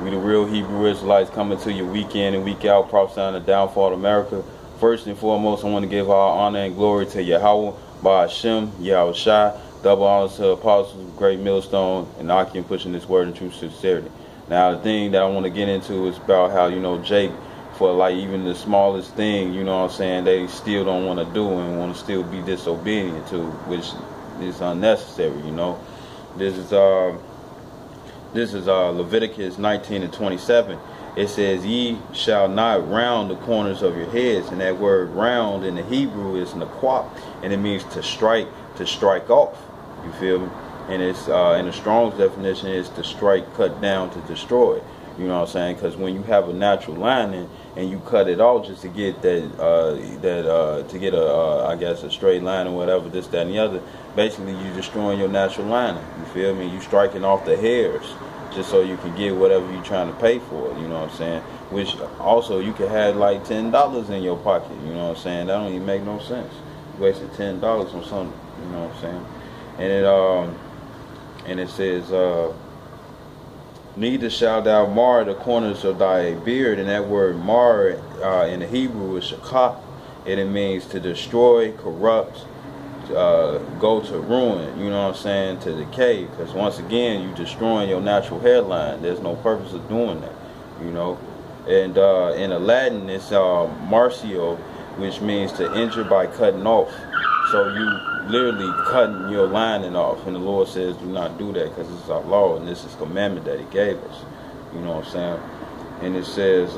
We the real Hebrew Israelites coming to you week in and week out, prophesying the downfall of America. First and foremost, I want to give all honor and glory to Yahweh, by Hashem, Yahweh Shai. Double honors to apostles, great millstone, and Akim pushing this word in true sincerity. Now, the thing that I want to get into is about how, Jake, for like even the smallest thing, they still don't want to do and want to still be disobedient to, which is unnecessary, This is Leviticus 19:27. It says, "Ye shall not round the corners of your heads," and that word "round" in the Hebrew is naquap, and it means to strike off. You feel me? And it's in the Strong's definition is to strike, cut down, to destroy. You know what I'm saying? Because when you have a natural lining and you cut it off just to get a straight line or whatever, this, that, and the other, basically you're destroying your natural lining. You feel me? You striking off the hairs just so you can get whatever you're trying to pay for. You know what I'm saying? Which also you could have like $10 in your pocket. You know what I'm saying? That don't even make no sense. You wasted $10 on something. You know what I'm saying? And it says, "Neither shalt thou mar the corners of thy beard," and that word "mar" in the Hebrew is shakah, and it means to destroy, corrupt, go to ruin. You know what I'm saying? To decay. Because once again, you're destroying your natural hairline. There's no purpose of doing that. And in the Latin, it's marcio, which means to injure by cutting off. So you literally cutting your lining off, and the Lord says do not do that because it's our law and this is commandment that He gave us. You know what I'm saying? And it says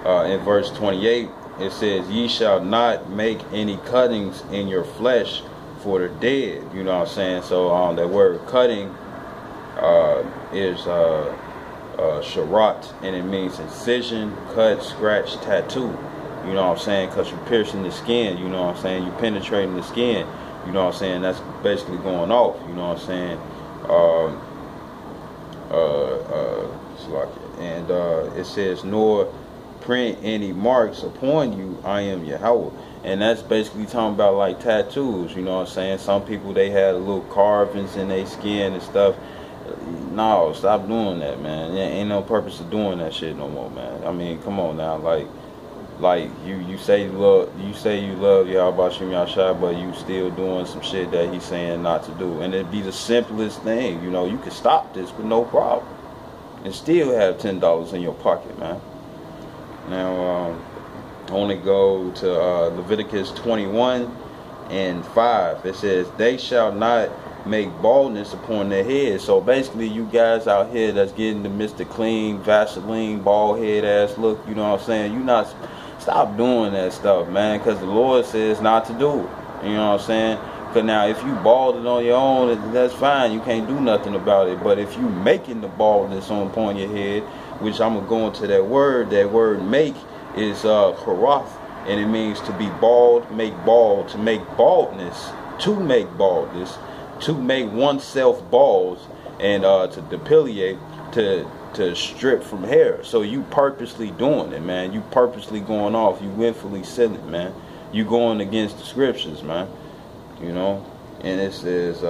in verse 28, it says, "Ye shall not make any cuttings in your flesh for the dead." You know what I'm saying? So that word cutting is sharat, and it means incision, cut, scratch, tattoo. You know what I'm saying? Because you're piercing the skin. You know what I'm saying? You're penetrating the skin. You know what I'm saying? That's basically going off. You know what I'm saying? And it says, "Nor print any marks upon you, I am Yahweh." And that's basically talking about like tattoos. You know what I'm saying? Some people, they had little carvings in their skin and stuff. No, stop doing that, man. There ain't no purpose of doing that shit no more, man. I mean, come on now, like you say you love Yahweh Bashim Yahshua, but you still doing some shit that He's saying not to do. And it'd be the simplest thing, you could stop this with no problem and still have $10 in your pocket, man. Now I want to go to Leviticus 21:5. It says, "They shall not make baldness upon their head." So basically, you guys out here that's getting the Mr. Clean, Vaseline, bald head ass look, you know what I'm saying? Stop doing that stuff, man, because the Lord says not to do it. You know what I'm saying? Because now, if you bald it on your own, that's fine. You can't do nothing about it. But if you making the baldness upon your head, which I'm going to go into that word make is harath, and it means to be bald, make bald, to make baldness, to make oneself bald, and to depilate, to strip from hair. So you purposely doing it, man. You purposely going off. You willfully sinning, man. You going against the scriptures, man. And it says,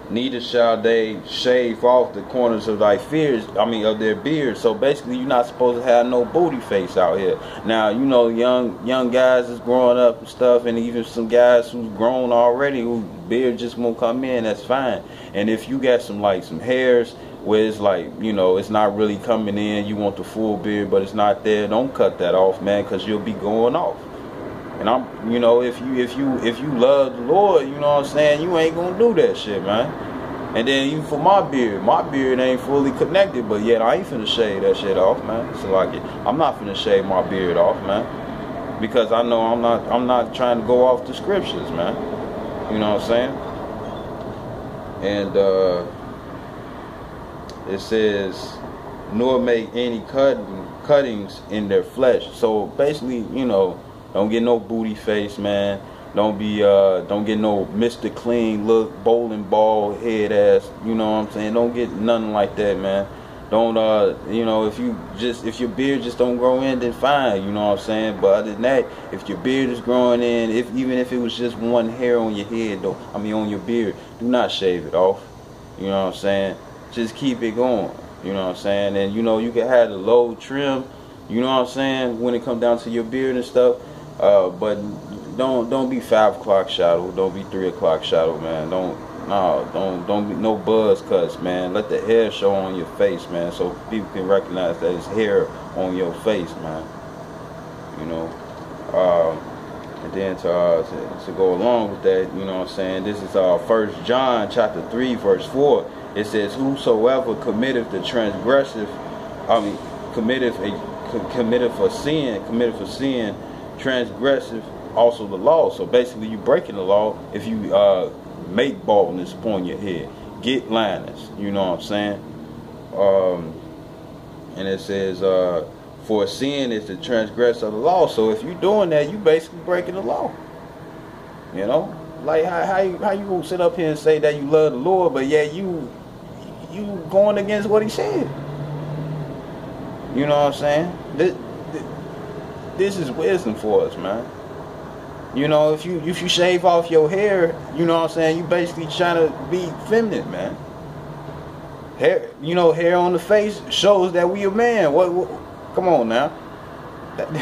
"Neither shall they shave off the corners of their beards." So basically, you're not supposed to have no booty face out here. Now, young guys is growing up and stuff, and even some guys who's grown already, whose beard just won't come in. That's fine. And if you got some hairs where it's it's not really coming in, you want the full beard, but it's not there, don't cut that off, man, because you'll be going off. And if you love the Lord, you know what I'm saying, you ain't gonna do that shit, man. And then even for my beard ain't fully connected, but yet I ain't finna shave that shit off, man. So I'm not finna shave my beard off, man, because I know I'm not trying to go off the scriptures, man. You know what I'm saying? And it says, "Nor make any cuttings in their flesh." So basically, don't get no booty face, man. Don't get no Mr. Clean look, bowling ball head ass. You know what I'm saying? Don't get nothing like that, man. Don't if your beard just don't grow in, then fine. You know what I'm saying? But other than that, if your beard is growing in, even if it was just one hair on your head, on your beard, do not shave it off. You know what I'm saying? Just keep it going. You know what I'm saying? And you know, you can have the low trim, you know what I'm saying, when it comes down to your beard and stuff. But don't be 5 o'clock shadow. Don't be 3 o'clock shadow, man. Don't be no buzz cuts, man. Let the hair show on your face, man, so people can recognize that it's hair on your face, man. You know. And then to go along with that, you know what I'm saying, this is 1 John chapter 3 verse 4. It says, whosoever committeth the transgressive, committeth for sin, transgressive also the law. So basically you breaking the law if you make baldness upon your head, get blindness, you know what I'm saying? And it says, for sin is the transgress of the law. So if you're doing that, you basically breaking the law. You know, like how you gonna sit up here and say that you love the Lord, but yeah, you going against what He said. You know what I'm saying? This is wisdom for us, man. You know, if you shave off your hair, you know what I'm saying, you basically trying to be feminine, man. Hair, you know, hair on the face shows that we a man. What come on now. That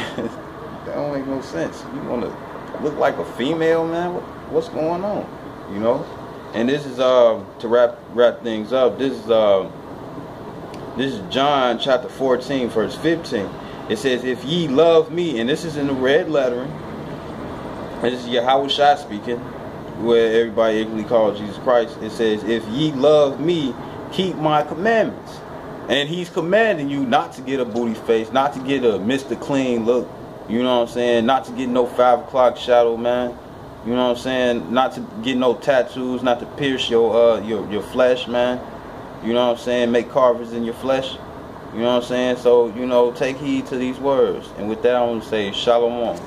don't make no sense. You want to look like a female, man? What's going on? You know? And this is to wrap things up. This is John chapter 14 verse 15. It says, if ye love me, and this is in the red lettering. This is Yahushua speaking, where everybody equally calls Jesus Christ. It says, if ye love me, keep my commandments. And He's commanding you not to get a booty face, not to get a Mr. Clean look, you know what I'm saying, not to get no 5 o'clock shadow, man. You know what I'm saying, not to get no tattoos, not to pierce your flesh, man. You know what I'm saying, make carvings in your flesh. You know what I'm saying? So, you know, take heed to these words. And with that, I want to say shalom.